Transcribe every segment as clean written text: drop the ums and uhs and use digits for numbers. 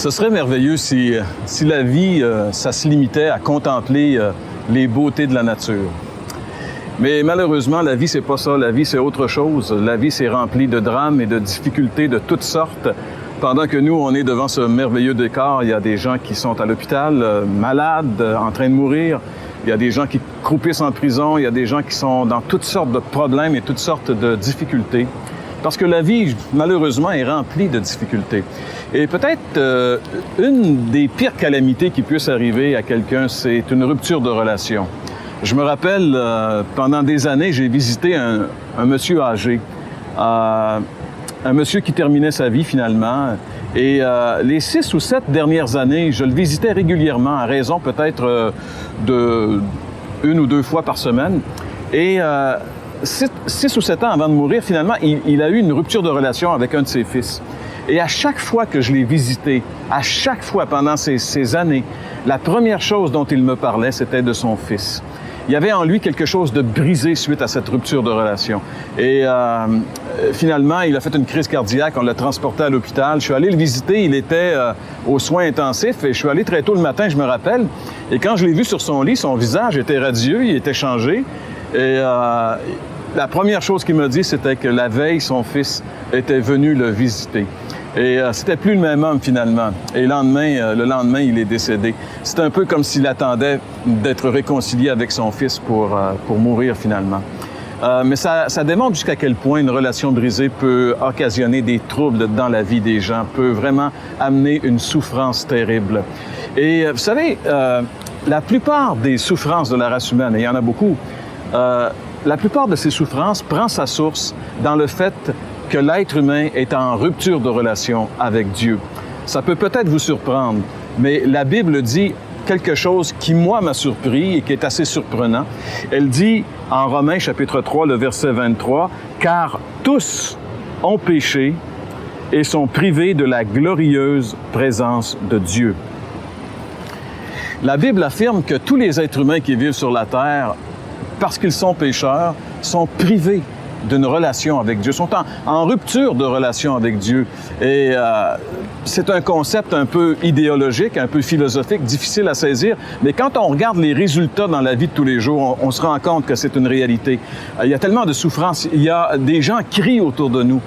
Ce serait merveilleux si la vie, ça se limitait à contempler les beautés de la nature. Mais malheureusement, la vie, c'est pas ça. La vie, c'est autre chose. La vie, c'est rempli de drames et de difficultés de toutes sortes. Pendant que nous, on est devant ce merveilleux décor, il y a des gens qui sont à l'hôpital, malades, en train de mourir. Il y a des gens qui croupissent en prison. Il y a des gens qui sont dans toutes sortes de problèmes et toutes sortes de difficultés. Parce que la vie, malheureusement, est remplie de difficultés. Et peut-être une des pires calamités qui puisse arriver à quelqu'un, c'est une rupture de relation. Je me rappelle, pendant des années, j'ai visité un monsieur âgé, un monsieur qui terminait sa vie finalement. Et les 6 ou 7 dernières années, je le visitais régulièrement, à raison peut-être de 1 ou 2 fois par semaine. Et 6 ou 7 ans avant de mourir, finalement, il a eu une rupture de relation avec un de ses fils. Et à chaque fois que je l'ai visité, à chaque fois pendant ces années, la première chose dont il me parlait, c'était de son fils. Il y avait en lui quelque chose de brisé suite à cette rupture de relation. Et finalement, il a fait une crise cardiaque, on l'a transporté à l'hôpital. Je suis allé le visiter, il était aux soins intensifs et je suis allé très tôt le matin, je me rappelle. Et quand je l'ai vu sur son lit, son visage était radieux, il était changé. Et la première chose qu'il m'a dit, c'était que la veille, son fils était venu le visiter. Et c'était plus le même homme, finalement. Et le lendemain, il est décédé. C'est un peu comme s'il attendait d'être réconcilié avec son fils pour mourir, finalement. Mais ça démontre jusqu'à quel point une relation brisée peut occasionner des troubles dans la vie des gens, peut vraiment amener une souffrance terrible. Et vous savez, la plupart des souffrances de la race humaine, et il y en a beaucoup, la plupart de ces souffrances prend sa source dans le fait que l'être humain est en rupture de relation avec Dieu. Ça peut peut-être vous surprendre, mais la Bible dit quelque chose qui, moi, m'a surpris et qui est assez surprenant. Elle dit, en Romains, chapitre 3, le verset 23, « Car tous ont péché et sont privés de la glorieuse présence de Dieu. » La Bible affirme que tous les êtres humains qui vivent sur la terre, parce qu'ils sont pécheurs, sont privés d'une relation avec Dieu, sont en rupture de relation avec Dieu. Et c'est un concept un peu idéologique, un peu philosophique, difficile à saisir, mais quand on regarde les résultats dans la vie de tous les jours, on se rend compte que c'est une réalité. Il y a tellement de souffrances, il y a des gens qui crient autour de nous.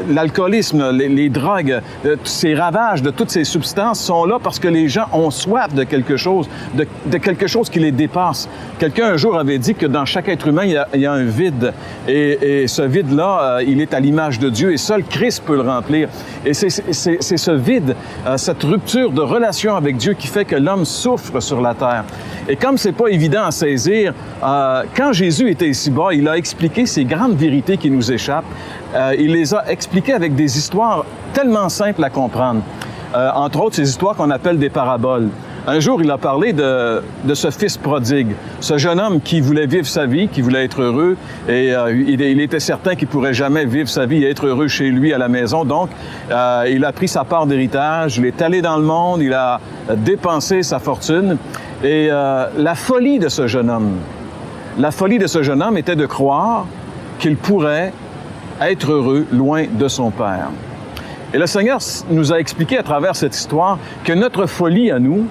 L'alcoolisme, les drogues, ces ravages de toutes ces substances sont là parce que les gens ont soif de quelque chose, de quelque chose qui les dépasse. Quelqu'un un jour avait dit que dans chaque être humain, il y a un vide. Et ce vide-là, il est à l'image de Dieu et seul Christ peut le remplir. Et c'est ce vide, cette rupture de relation avec Dieu qui fait que l'homme souffre sur la terre. Et comme c'est pas évident à saisir, quand Jésus était ici-bas, il a expliqué ces grandes vérités qui nous échappent. Il les a expliquées avec des histoires tellement simples à comprendre. Entre autres, ces histoires qu'on appelle des paraboles. Un jour, il a parlé de ce fils prodigue, ce jeune homme qui voulait vivre sa vie, qui voulait être heureux, et il était certain qu'il pourrait jamais vivre sa vie et être heureux chez lui à la maison. Donc, il a pris sa part d'héritage, il est allé dans le monde, il a dépensé sa fortune. Et la folie de ce jeune homme était de croire qu'il pourrait être heureux loin de son Père. Et le Seigneur nous a expliqué à travers cette histoire que notre folie à nous,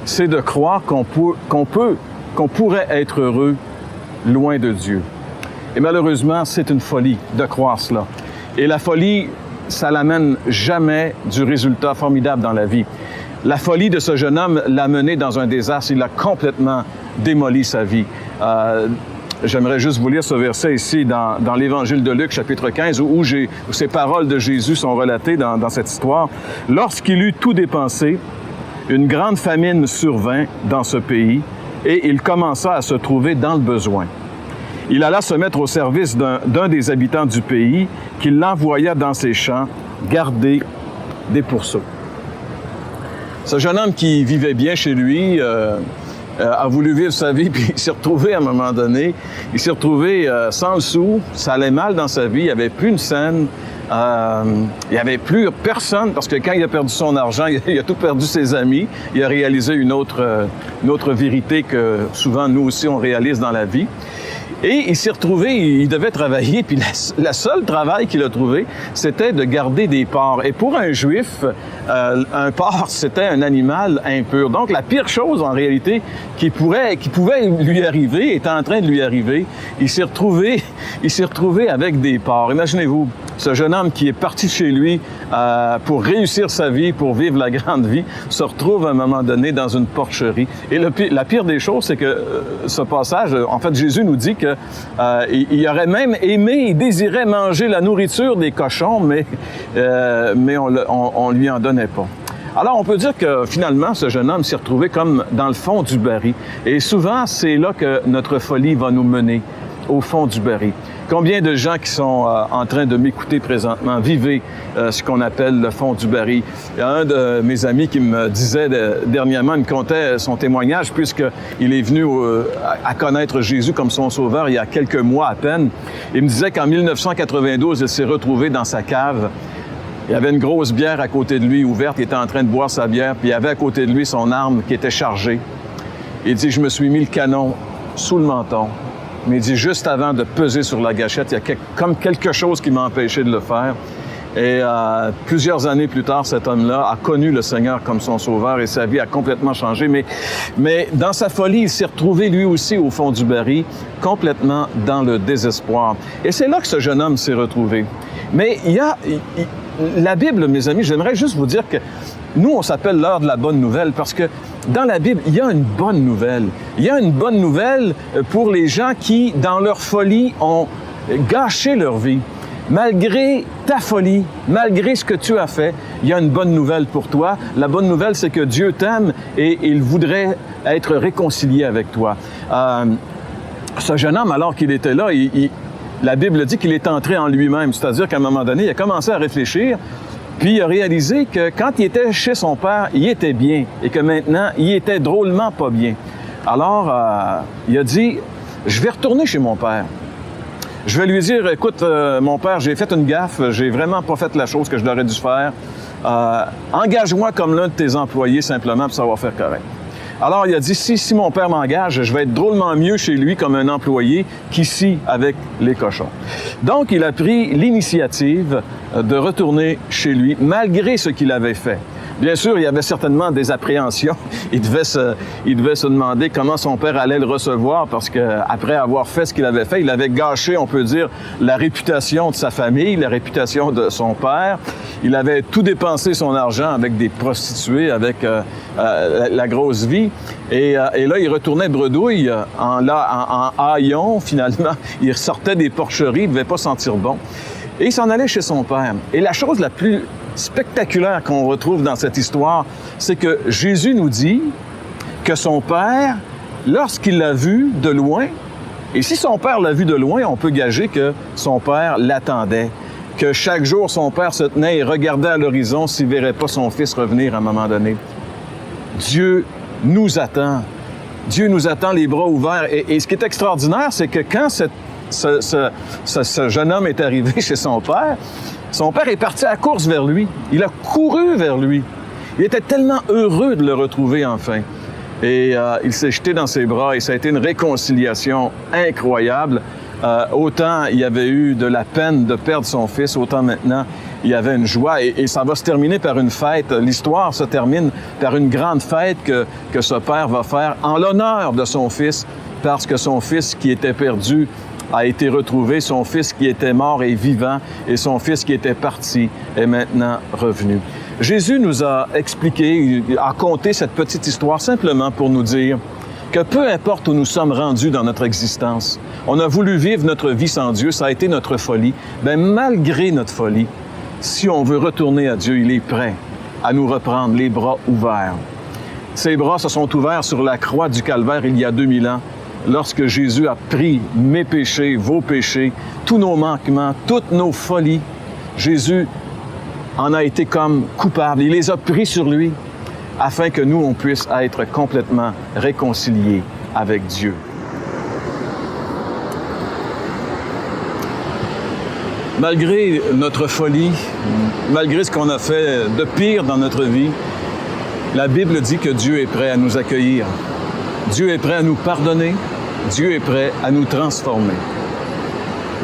c'est de croire qu'on pourrait être heureux loin de Dieu. Et malheureusement, c'est une folie de croire cela. Et la folie, ça n'amène jamais du résultat formidable dans la vie. La folie de ce jeune homme l'a mené dans un désastre. Il a complètement démoli sa vie. J'aimerais juste vous lire ce verset ici dans l'Évangile de Luc, chapitre 15, où ces paroles de Jésus sont relatées dans cette histoire. « Lorsqu'il eut tout dépensé, une grande famine survint dans ce pays et il commença à se trouver dans le besoin. Il alla se mettre au service d'un des habitants du pays qui l'envoya dans ses champs garder des pourceaux. » Ce jeune homme qui vivait bien chez lui a voulu vivre sa vie, puis il s'est retrouvé à un moment donné, sans le sou, ça allait mal dans sa vie, il n'y avait plus une scène, il n'y avait plus personne, parce que quand il a perdu son argent, il a tout perdu ses amis, il a réalisé une autre vérité que souvent nous aussi on réalise dans la vie. Et il s'est retrouvé, il devait travailler, puis le seul travail qu'il a trouvé, c'était de garder des porcs. Et pour un Juif, un porc, c'était un animal impur. Donc, la pire chose, en réalité, qui pouvait lui arriver, est en train de lui arriver. Il s'est retrouvé avec des porcs. Imaginez-vous, ce jeune homme qui est parti de chez lui pour réussir sa vie, pour vivre la grande vie, se retrouve à un moment donné dans une porcherie. Et la pire des choses, c'est que ce passage, en fait, Jésus nous dit que il aurait même aimé, il désirait manger la nourriture des cochons, mais on lui en donnait pas. Alors, on peut dire que finalement, ce jeune homme s'est retrouvé comme dans le fond du baril. Et souvent, c'est là que notre folie va nous mener, au fond du baril. Combien de gens qui sont en train de m'écouter présentement vivent ce qu'on appelle le fond du baril? Il y a un de mes amis qui me disait dernièrement, il me contait son témoignage puisqu'il est venu à connaître Jésus comme son sauveur il y a quelques mois à peine. Il me disait qu'en 1992, il s'est retrouvé dans sa cave. Il y avait une grosse bière à côté de lui ouverte, il était en train de boire sa bière, puis il y avait à côté de lui son arme qui était chargée. Il dit, je me suis mis le canon sous le menton. Mais il dit, juste avant de peser sur la gâchette, il y a comme quelque chose qui m'a empêché de le faire. Et plusieurs années plus tard, cet homme-là a connu le Seigneur comme son sauveur et sa vie a complètement changé. Mais dans sa folie, il s'est retrouvé lui aussi au fond du baril, complètement dans le désespoir. Et c'est là que ce jeune homme s'est retrouvé. Mais la Bible, mes amis, j'aimerais juste vous dire que nous, on s'appelle l'heure de la bonne nouvelle parce que dans la Bible, il y a une bonne nouvelle. Il y a une bonne nouvelle pour les gens qui, dans leur folie, ont gâché leur vie. Malgré ta folie, malgré ce que tu as fait, il y a une bonne nouvelle pour toi. La bonne nouvelle, c'est que Dieu t'aime et il voudrait être réconcilié avec toi. Ce jeune homme, alors qu'il était là, la Bible dit qu'il est entré en lui-même. C'est-à-dire qu'à un moment donné, il a commencé à réfléchir. Puis il a réalisé que quand il était chez son père, il était bien et que maintenant, il était drôlement pas bien. Alors, il a dit, je vais retourner chez mon père. Je vais lui dire, écoute, mon père, j'ai fait une gaffe, j'ai vraiment pas fait la chose que je l'aurais dû faire. Engage-moi comme l'un de tes employés simplement pour savoir faire correct. Alors, il a dit, si mon père m'engage, je vais être drôlement mieux chez lui comme un employé qu'ici avec les cochons. Donc, il a pris l'initiative de retourner chez lui, malgré ce qu'il avait fait. Bien sûr, il y avait certainement des appréhensions. Il devait se demander comment son père allait le recevoir parce qu'après avoir fait ce qu'il avait fait, il avait gâché, on peut dire, la réputation de sa famille, la réputation de son père. Il avait tout dépensé son argent avec des prostituées, avec la grosse vie. Et là, il retournait bredouille en haillons, finalement. Il ressortait des porcheries, il ne devait pas sentir bon. Et il s'en allait chez son père. Et la chose la plus spectaculaire qu'on retrouve dans cette histoire, c'est que Jésus nous dit que son père, lorsqu'il l'a vu de loin, et si son père l'a vu de loin, on peut gager que son père l'attendait, que chaque jour son père se tenait et regardait à l'horizon s'il ne verrait pas son fils revenir à un moment donné. Dieu nous attend. Dieu nous attend les bras ouverts. Et ce qui est extraordinaire, c'est que quand ce jeune homme est arrivé chez son père est parti à la course vers lui. Il a couru vers lui. Il était tellement heureux de le retrouver enfin. Et il s'est jeté dans ses bras et ça a été une réconciliation incroyable. Autant il y avait eu de la peine de perdre son fils, autant maintenant il y avait une joie. Et ça va se terminer par une fête. L'histoire se termine par une grande fête que ce père va faire en l'honneur de son fils, parce que son fils qui était perdu a été retrouvé, son fils qui était mort est vivant et son fils qui était parti est maintenant revenu. Jésus nous a expliqué, a conté cette petite histoire simplement pour nous dire que peu importe où nous sommes rendus dans notre existence, on a voulu vivre notre vie sans Dieu, ça a été notre folie. Bien, malgré notre folie, si on veut retourner à Dieu, il est prêt à nous reprendre les bras ouverts. Ses bras se sont ouverts sur la croix du Calvaire il y a 2000 ans. Lorsque Jésus a pris mes péchés, vos péchés, tous nos manquements, toutes nos folies, Jésus en a été comme coupable. Il les a pris sur lui afin que nous, on puisse être complètement réconciliés avec Dieu. Malgré notre folie, malgré ce qu'on a fait de pire dans notre vie, la Bible dit que Dieu est prêt à nous accueillir. Dieu est prêt à nous pardonner. Dieu est prêt à nous transformer.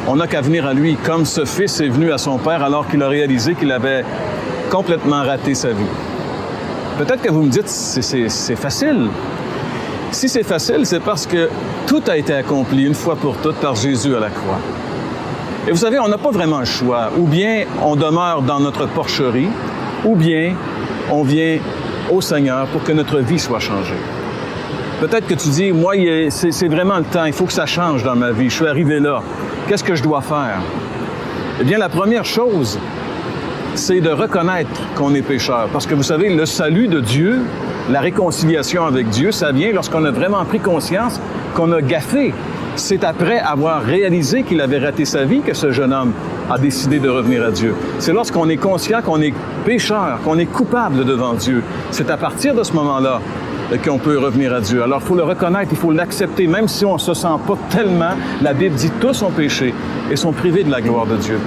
On n'a qu'à venir à lui, comme ce fils est venu à son père alors qu'il a réalisé qu'il avait complètement raté sa vie. Peut-être que vous me dites, c'est facile. Si c'est facile, c'est parce que tout a été accompli une fois pour toutes par Jésus à la croix. Et vous savez, on n'a pas vraiment le choix. Ou bien on demeure dans notre porcherie, ou bien on vient au Seigneur pour que notre vie soit changée. Peut-être que tu dis, moi, c'est vraiment le temps, il faut que ça change dans ma vie, je suis arrivé là. Qu'est-ce que je dois faire? Eh bien, la première chose, c'est de reconnaître qu'on est pécheur. Parce que vous savez, le salut de Dieu, la réconciliation avec Dieu, ça vient lorsqu'on a vraiment pris conscience qu'on a gaffé. C'est après avoir réalisé qu'il avait raté sa vie que ce jeune homme a décidé de revenir à Dieu. C'est lorsqu'on est conscient qu'on est pécheur, qu'on est coupable devant Dieu. C'est à partir de ce moment-là qu'on peut revenir à Dieu. Alors, il faut le reconnaître, il faut l'accepter, même si on ne se sent pas tellement. La Bible dit tous ont péché et sont privés de la gloire de Dieu.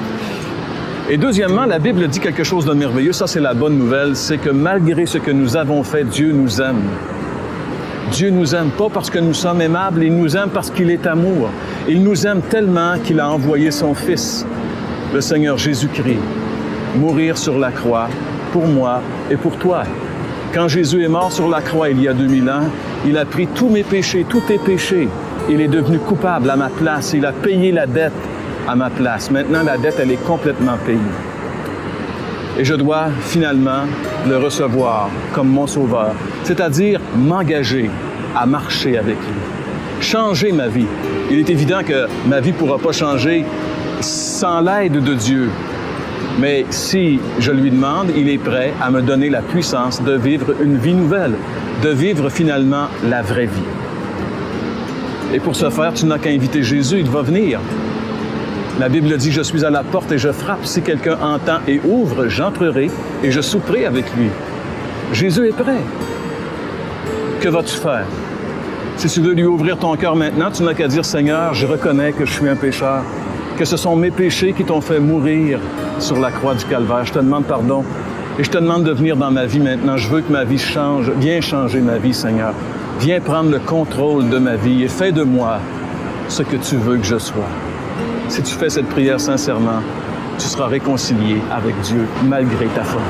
Et deuxièmement, la Bible dit quelque chose de merveilleux. Ça, c'est la bonne nouvelle. C'est que malgré ce que nous avons fait, Dieu nous aime. Dieu nous aime pas parce que nous sommes aimables, il nous aime parce qu'il est amour. Il nous aime tellement qu'il a envoyé son Fils, le Seigneur Jésus-Christ, mourir sur la croix pour moi et pour toi. Quand Jésus est mort sur la croix il y a 2000 ans, il a pris tous mes péchés, tous tes péchés. Il est devenu coupable à ma place. Il a payé la dette à ma place. Maintenant, la dette, elle est complètement payée. Et je dois finalement le recevoir comme mon sauveur, c'est-à-dire m'engager à marcher avec lui, changer ma vie. Il est évident que ma vie ne pourra pas changer sans l'aide de Dieu. Mais si je lui demande, il est prêt à me donner la puissance de vivre une vie nouvelle, de vivre finalement la vraie vie. Et pour ce faire, tu n'as qu'à inviter Jésus, il va venir. La Bible dit, je suis à la porte et je frappe. Si quelqu'un entend et ouvre, j'entrerai et je souperai avec lui. Jésus est prêt. Que vas-tu faire? Si tu veux lui ouvrir ton cœur maintenant, tu n'as qu'à dire, Seigneur, je reconnais que je suis un pécheur, que ce sont mes péchés qui t'ont fait mourir sur la croix du Calvaire. Je te demande pardon et je te demande de venir dans ma vie maintenant. Je veux que ma vie change. Viens changer ma vie, Seigneur. Viens prendre le contrôle de ma vie et fais de moi ce que tu veux que je sois. Si tu fais cette prière sincèrement, tu seras réconcilié avec Dieu malgré ta faute.